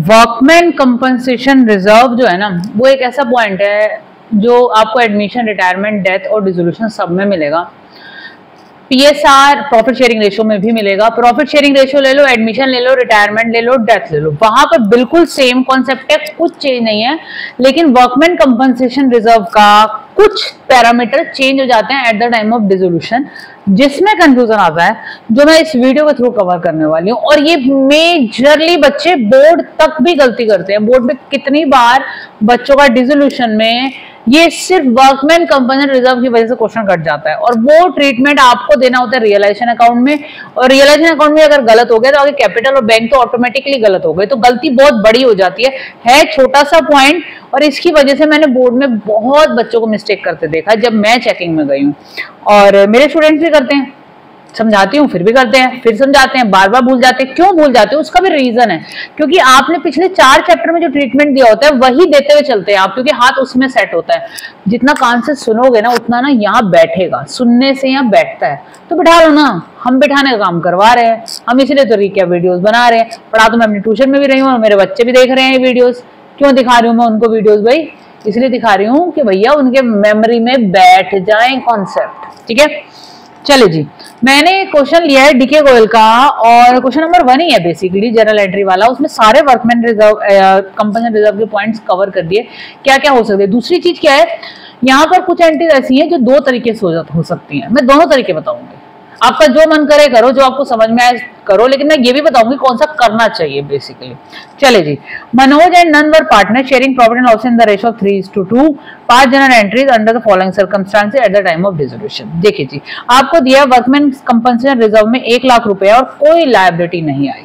Workman compensation reserve जो है ना, वो एक ऐसा पॉइंट है जो आपको एडमिशन, रिटायरमेंट, डेथ और डिसोल्यूशन सब में मिलेगा। पीएसआर प्रॉफिट शेयरिंग रेशियो में भी मिलेगा। प्रॉफिट शेयरिंग रेशियो ले लो, एडमिशन ले लो, रिटायरमेंट ले लो, डेथ ले लो, वहां पर बिल्कुल सेम कॉन्सेप्ट है, कुछ चेंज नहीं है। लेकिन वर्कमैन कंपनसेशन रिजर्व का कुछ पैरामीटर चेंज हो जाते हैं eight the time of dissolution, जिसमें कंफ्यूजन आता है, जो मैं इस वीडियो के थ्रू कवर करने वाली हूँ। और ये मेजरली बच्चे बोर्ड तक भी गलती करते हैं। बोर्ड में कितनी बार बच्चों का डिसोल्यूशन में ये सिर्फ वर्कमैन कंपनसेशन रिजर्व की वजह से क्वेश्चन कट जाता है, और वो ट्रीटमेंट आपको देना होता है रियलाइजेशन अकाउंट में। और रियलाइजेशन अकाउंट में अगर गलत हो गया तो आगे कैपिटल और बैंक तो ऑटोमेटिकली गलत हो गए, तो गलती बहुत बड़ी हो जाती है छोटा सा पॉइंट। और इसकी वजह से मैंने बोर्ड में बहुत बच्चों को मिस्टेक करते देखा जब मैं चेकिंग में गई हूँ, और मेरे स्टूडेंट्स भी करते हैं। समझाती हूँ फिर भी करते हैं, फिर समझाते हैं, बार बार भूल जाते हैं। क्यों भूल जाते हैं उसका भी रीजन है, क्योंकि आपने पिछले 4 चैप्टर में जो ट्रीटमेंट दिया होता है वही देते हुए चलते हैं आप, क्योंकि हाथ उसमें सेट होता है। जितना कान से सुनोगे ना उतना ना यहाँ बैठेगा, सुनने से यहाँ बैठता है। तो बिठा लो ना, हम बिठाने का काम करवा रहे हैं, हम इसलिए तो रिकैप वीडियोस बना रहे हैं। पढ़ा तो मैं अपनी ट्यूशन में भी रही हूँ, मेरे बच्चे भी देख रहे हैं ये वीडियोस। क्यों दिखा रही हूँ मैं उनको वीडियोस भाई? इसलिए दिखा रही हूँ कि भैया उनके मेमोरी में बैठ जाए कॉन्सेप्ट। ठीक है, चले जी, मैंने क्वेश्चन लिया है डीके गोयल का, और क्वेश्चन नंबर 1 ही है बेसिकली, जनरल एंट्री वाला। उसमें सारे वर्कमैन रिजर्व, कंपनसेशन रिजर्व के पॉइंट्स कवर कर दिए, क्या क्या हो सकते हैं। दूसरी चीज क्या है, यहाँ पर कुछ एंट्रीज ऐसी हैं जो 2 तरीके से हो सकती हैं। मैं दोनों तरीके बताऊंगी, आपका जो मन करे करो, जो आपको समझ में आए करो, लेकिन मैं ये भी बताऊंगी कौन सा करना चाहिए बेसिकली। चले जी, Manoj and Nandvar partner sharing profit and loss in the ratio of 3:2, 5 general entries under the following circumstances at the time of dissolution. देखिए जी, आपको दिया वर्कमैन कंपनसेशन रिजर्व में 1 लाख रुपए और कोई लायबिलिटी नहीं आई।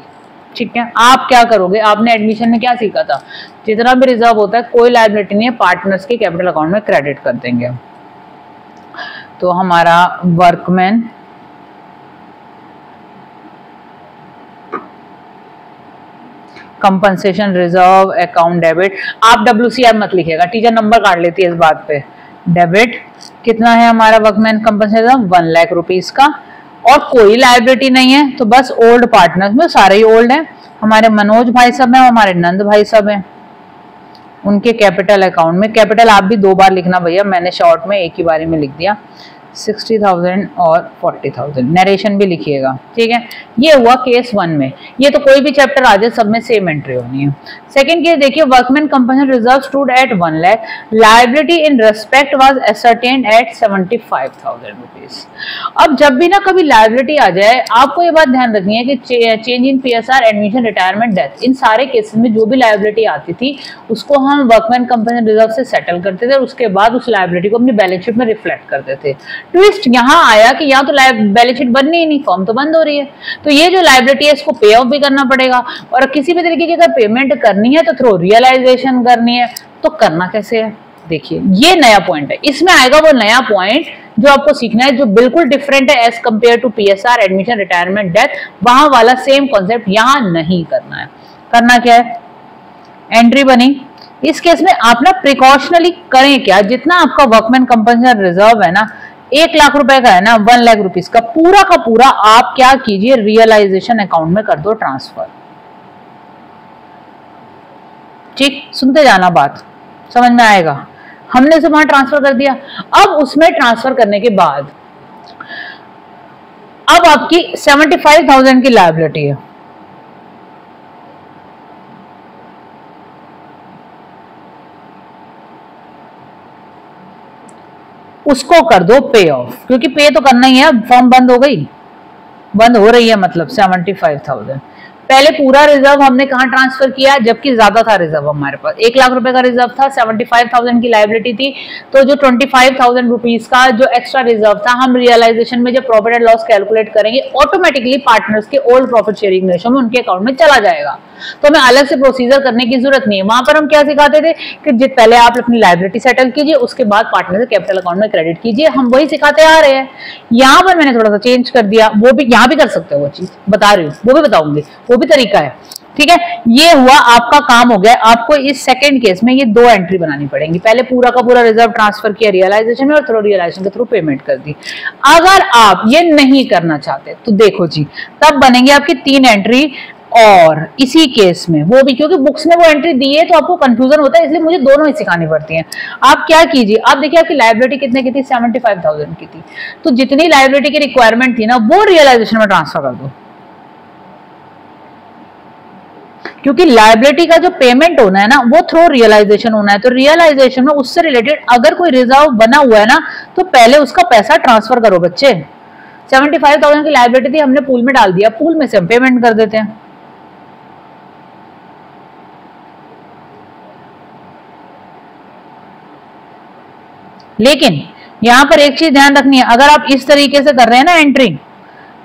ठीक है, आप क्या करोगे? आपने एडमिशन में क्या सीखा था, जितना भी रिजर्व होता है कोई लायबिलिटी नहीं है, पार्टनर्स के कैपिटल अकाउंट में क्रेडिट कर देंगे। तो हमारा workman compensation reserve account debit, आप WCR मत लिखिएगा, टीचर नंबर काट लेती है इस बात पे। डेबिट कितना है हमारा वर्कमैन कंपनसेशन? 1 लाख रुपीस का, और कोई लायबिलिटी नहीं है, तो बस ओल्ड पार्टनर्स में सारे ही ओल्ड हैं। हमारे मनोज भाई साहब हैं, हमारे नंद भाई साहब हैं, उनके कैपिटल अकाउंट में। कैपिटल आप भी 2 बार लिखना भैया, मैंने शॉर्ट में एक ही बारी में लिख दिया। 60,000 और 40,000, नरेशन भी लिखिएगा। ठीक है, ये हुआ केस 1 में। ये तो कोई भी चैप्टर आ जाए सब में सेम एंट्री होनी है। सेकंड केस देखिए, workman compensation reserve stood at 1 lakh, liability in respect was ascertained at 75,000 rupees. अब जब भी ना कभी लायबिलिटी आ जाए, आपको ये बात ध्यान रखनी है कि change in PSR, admission, retirement, death, इन सारे केसेस में जो भी लायबिलिटी आती थी उसको हम वर्कमैन कंपनसेशन रिजर्व से सेटल करते थे, और उसके बाद उस लायबिलिटी को अपनी बैलेंस शीट में रिफ्लेक्ट करते थे। ट्विस्ट यहाँ आया कि यहाँ तो बैलेंस शीट बननी ही नहीं, फॉर्म तो बंद हो रही है, तो ये जो लायबिलिटी है इसको पे ऑफ भी करना पड़ेगा। और किसी भी तरीके की अगर पेमेंट करनी है तो थ्रू रियलाइजेशन करनी है, तो करना कैसे है? देखिए, ये नया पॉइंट है, इसमें आएगा वो नया पॉइंट जो आपको सीखना है, जो बिल्कुल डिफरेंट है as compare to PSR, admission, retirement, death. वहां वाला सेम कॉन्सेप्ट यहाँ नहीं करना है। करना क्या है? एंट्री बनी, इस केस में आप ना प्रिकॉशनली करें क्या, जितना आपका वर्कमैन कंपनसेशन रिजर्व है ना, 1 लाख रुपए का है ना, 1 लाख रुपीस का पूरा आप क्या कीजिए, रियलाइजेशन अकाउंट में कर दो ट्रांसफर। ठीक, सुनते जाना, बात समझ में आएगा। हमने उसे वहां ट्रांसफर कर दिया। अब उसमें ट्रांसफर करने के बाद अब आपकी 75,000 की लायबिलिटी है, उसको कर दो पे ऑफ, क्योंकि पे तो करना ही है, फॉर्म बंद हो गई, बंद हो रही है, मतलब 75,000। पहले पूरा रिजर्व हमने कहां ट्रांसफर किया, जबकि ज्यादा था रिजर्व हमारे पास, 1 लाख रुपए का रिजर्व था, 75,000 की लायबिलिटी थी, तो जो 25,000 रुपीज का जो एक्स्ट्रा रिजर्व था, हम रियलाइजेशन में जब प्रॉफिट एंड लॉस कैलकुलेट करेंगे ऑटोमेटिकली पार्टनर्स के ओल्ड प्रॉफिट शेयरिंग रेशियो में उनके अकाउंट में चला जाएगा। तो हमें अलग से प्रोसीजर करने की जरूरत नहीं है। वहां पर हम क्या सिखाते थे कि पहले आप अपनी लायबिलिटी सेटल कीजिए, उसके बाद पार्टनर से कैपिटल अकाउंट में क्रेडिट कीजिए, हम वही सिखाते आ रहे हैं। यहाँ पर मैंने थोड़ा सा चेंज कर दिया, वो भी यहाँ भी कर सकते हो, वो चीज बता रही हूँ, वो भी बताऊंगी, वो भी तरीका है। ठीक है, ये हुआ आपका काम हो गया। आपको इस सेकंड केस में ये 2 एंट्री बनानी पड़ेंगी, पहले पूरा का पूरा रिजर्व ट्रांसफर किया रियलाइजेशन में, और थ्रू रियलाइजेशन के थ्रू पेमेंट कर दी। अगर आप ये नहीं करना चाहते तो देखो जी, तब बनेंगे आपकी 3 एंट्री, और इसी केस में वो भी, क्योंकि बुक्स में वो एंट्री दी है तो आपको कंफ्यूजन होता है, इसलिए मुझे दोनों ही सिखानी पड़ती हैं। आप क्या कीजिए, आप देखिए आपकी लायबिलिटी कितने की थी, 75,000 की थी, तो जितनी लायबिलिटी की रिक्वायरमेंट थी ना वो रियलाइजेशन में ट्रांसफर कर दो, क्योंकि लायबिलिटी का जो पेमेंट होना है ना वो थ्रू रियलाइजेशन होना है। तो रियलाइजेशन में उससे रिलेटेड अगर कोई रिजर्व बना हुआ है ना तो पहले उसका पैसा ट्रांसफर करो बच्चे। 75,000 की लायबिलिटी थी, हमने पूल में डाल दिया, पूल में से हम पेमेंट कर देते हैं। लेकिन यहां पर एक चीज ध्यान रखनी है, अगर आप इस तरीके से कर रहे हैं ना एंट्री,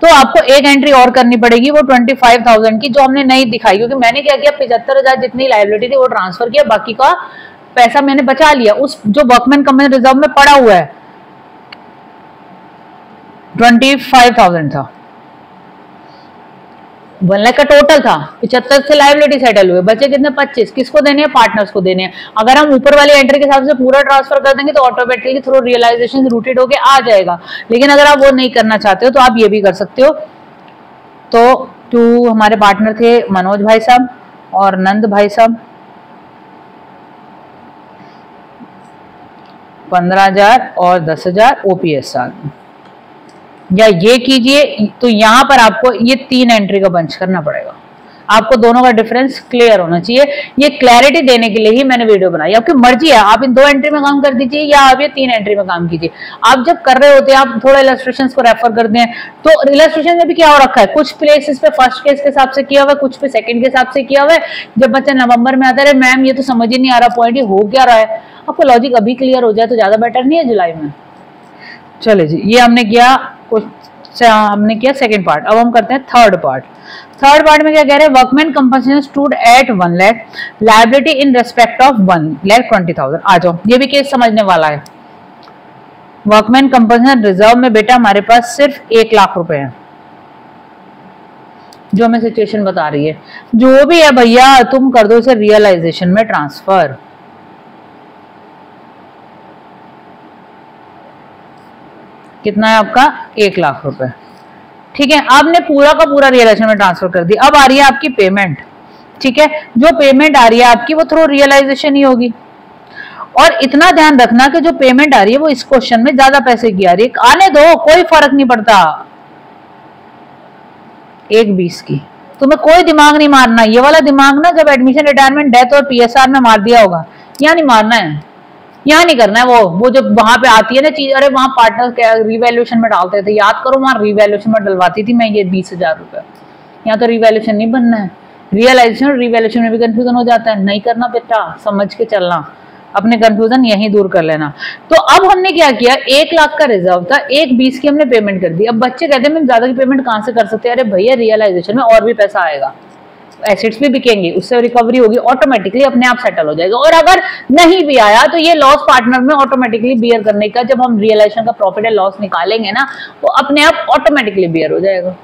तो आपको एक एंट्री और करनी पड़ेगी, वो 25,000 की, जो हमने नहीं दिखाई, क्योंकि मैंने क्या किया 75,000 जितनी लायबिलिटी थी वो ट्रांसफर किया, बाकी का पैसा मैंने बचा लिया उस जो वर्कमैन कंपनी रिजर्व में पड़ा हुआ है 25,000 था, 1 लाख का टोटल था, 75 से लायबिलिटी सेटल हुए, बचे कितने 25, किसको देने हैं, पार्टनर्स को देने हैं। अगर हम ऊपर वाली एंट्री के हिसाब से पूरा ट्रांसफर कर देंगे तो ऑटोमेटिकली थ्रू रियलाइजेशन रूटेड होके आ जाएगा, लेकिन अगर आप वो नहीं करना चाहते हो तो आप ये भी कर सकते हो। तो 2 हमारे पार्टनर थे मनोज भाई साहब और नंद भाई साहब, 15,000 और 10,000 ओपीएस साहब, या ये कीजिए। तो यहां पर आपको ये 3 एंट्री का बंच करना पड़ेगा, आपको दोनों का डिफरेंस क्लियर होना चाहिए। ये क्लैरिटी देने के लिए ही मैंने वीडियो बनाई, आपकी मर्जी है, आप इन 2 एंट्री में काम कर दीजिए या आप ये 3 एंट्री में काम कीजिए। आप जब कर रहे होते हैं आप थोड़ा इलस्ट्रेशंस को रेफर करते हैं, तो इलस्ट्रेशन में भी क्या हो रखा है, कुछ प्लेसेस पे फर्स्ट केस के हिसाब से किया हुआ है, कुछ पे सेकंड के हिसाब से किया हुआ है। जब बच्चा नवंबर में आता है, मैम ये तो समझ ही नहीं आ रहा पॉइंट, ये हो क्या रहा है, आपको लॉजिक अभी क्लियर हो जाए तो ज्यादा बेटर नहीं है जुलाई में। चले जी, ये हमने किया सेकंड पार्ट। अब हम करते हैं थर्ड पार्ट। थर्ड पार्ट में क्या कह रहे हैं, workman compensation stood at 1 lakh, liability in respect of 1,20,000। आ जाओ, ये भी केस समझने वाला है। वर्कमैन कंपनसेशन रिजर्व में बेटा हमारे पास सिर्फ 1 लाख रुपए है, जो हमें सिचुएशन बता रही है। जो भी है भैया तुम कर दो इसे रियलाइजेशन में ट्रांसफर। कितना है आपका, 1 लाख रुपए, ठीक है। आपने पूरा का पूरा रियलाइजेशन में ट्रांसफर कर दिया। अब आ रही है आपकी पेमेंट, ठीक है। जो पेमेंट आ रही है आपकी वो थ्रू रियलाइजेशन ही होगी। और इतना ध्यान रखना कि जो पेमेंट आ रही है वो इस क्वेश्चन में ज्यादा पैसे की आ रही है, आने दो, कोई फर्क नहीं पड़ता। 1,20 की, तुम्हें कोई दिमाग नहीं मारना। ये वाला दिमाग ना जब एडमिशन, रिटायरमेंट, डेथ और पीएसआर में मार दिया होगा, यहाँ नहीं मारना है, यहाँ नहीं करना है। वो जब वहां पे आती है ना चीज, अरे वहां पार्टनर रिवैल्यूएशन में डालते थे, याद करो वहां रिवैल्यूएशन में डलवाती थी मैं ये 20,000 रुपए। यहाँ तो रिवैल्यूएशन नहीं बनना है, रियलाइजेशन और रिवैल्यूएशन में भी कंफ्यूजन हो जाता है, नहीं करना बेटा, समझ के चलना, अपने कंफ्यूजन यहीं दूर कर लेना। तो अब हमने क्या किया, 1 लाख का रिजर्व था, 1,20 की हमने पेमेंट कर दी। अब बच्चे कहते हैं मैं ज्यादा की पेमेंट कहां से कर सकते हैं, अरे भैया रियलाइजेशन में और भी पैसा आएगा, एसेट्स भी बिकेंगे, उससे रिकवरी होगी, ऑटोमेटिकली अपने आप सेटल हो जाएगा। और अगर नहीं भी आया तो ये लॉस पार्टनर में ऑटोमेटिकली बियर करने का, जब हम रियलाइजेशन का प्रॉफिट एंड लॉस निकालेंगे ना वो अपने आप ऑटोमेटिकली बियर हो जाएगा।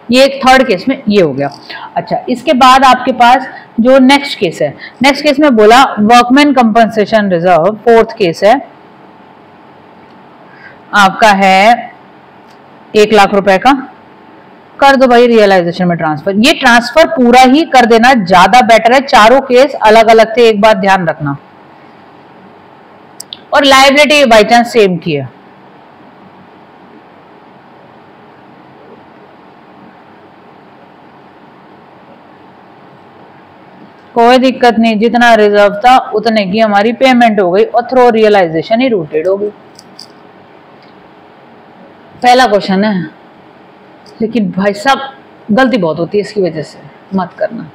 ये एक थर्ड केस में ये हो गया। अच्छा, इसके बाद आपके पास जो नेक्स्ट केस है, नेक्स्ट केस में बोला workman compensation reserve, fourth case है आपका, है 1 लाख रुपए का, कर दो भाई रियलाइजेशन में ट्रांसफर। ये ट्रांसफर पूरा ही कर देना ज्यादा बेटर है, चारों केस अलग अलग थे, एक बात ध्यान रखना। और लायबिलिटी बाई चांस सेम की है, कोई दिक्कत नहीं, जितना रिजर्व था उतने की हमारी पेमेंट हो गई और थ्रो रियलाइजेशन ही रूटेड हो गई। पहला क्वेश्चन है, लेकिन भाई साहब गलती बहुत होती है इसकी वजह से, मत करना।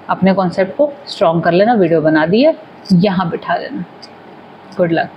अपने कॉन्सेप्ट को स्ट्रॉन्ग कर लेना, वीडियो बना दी है, यहां बिठा देना। Good luck.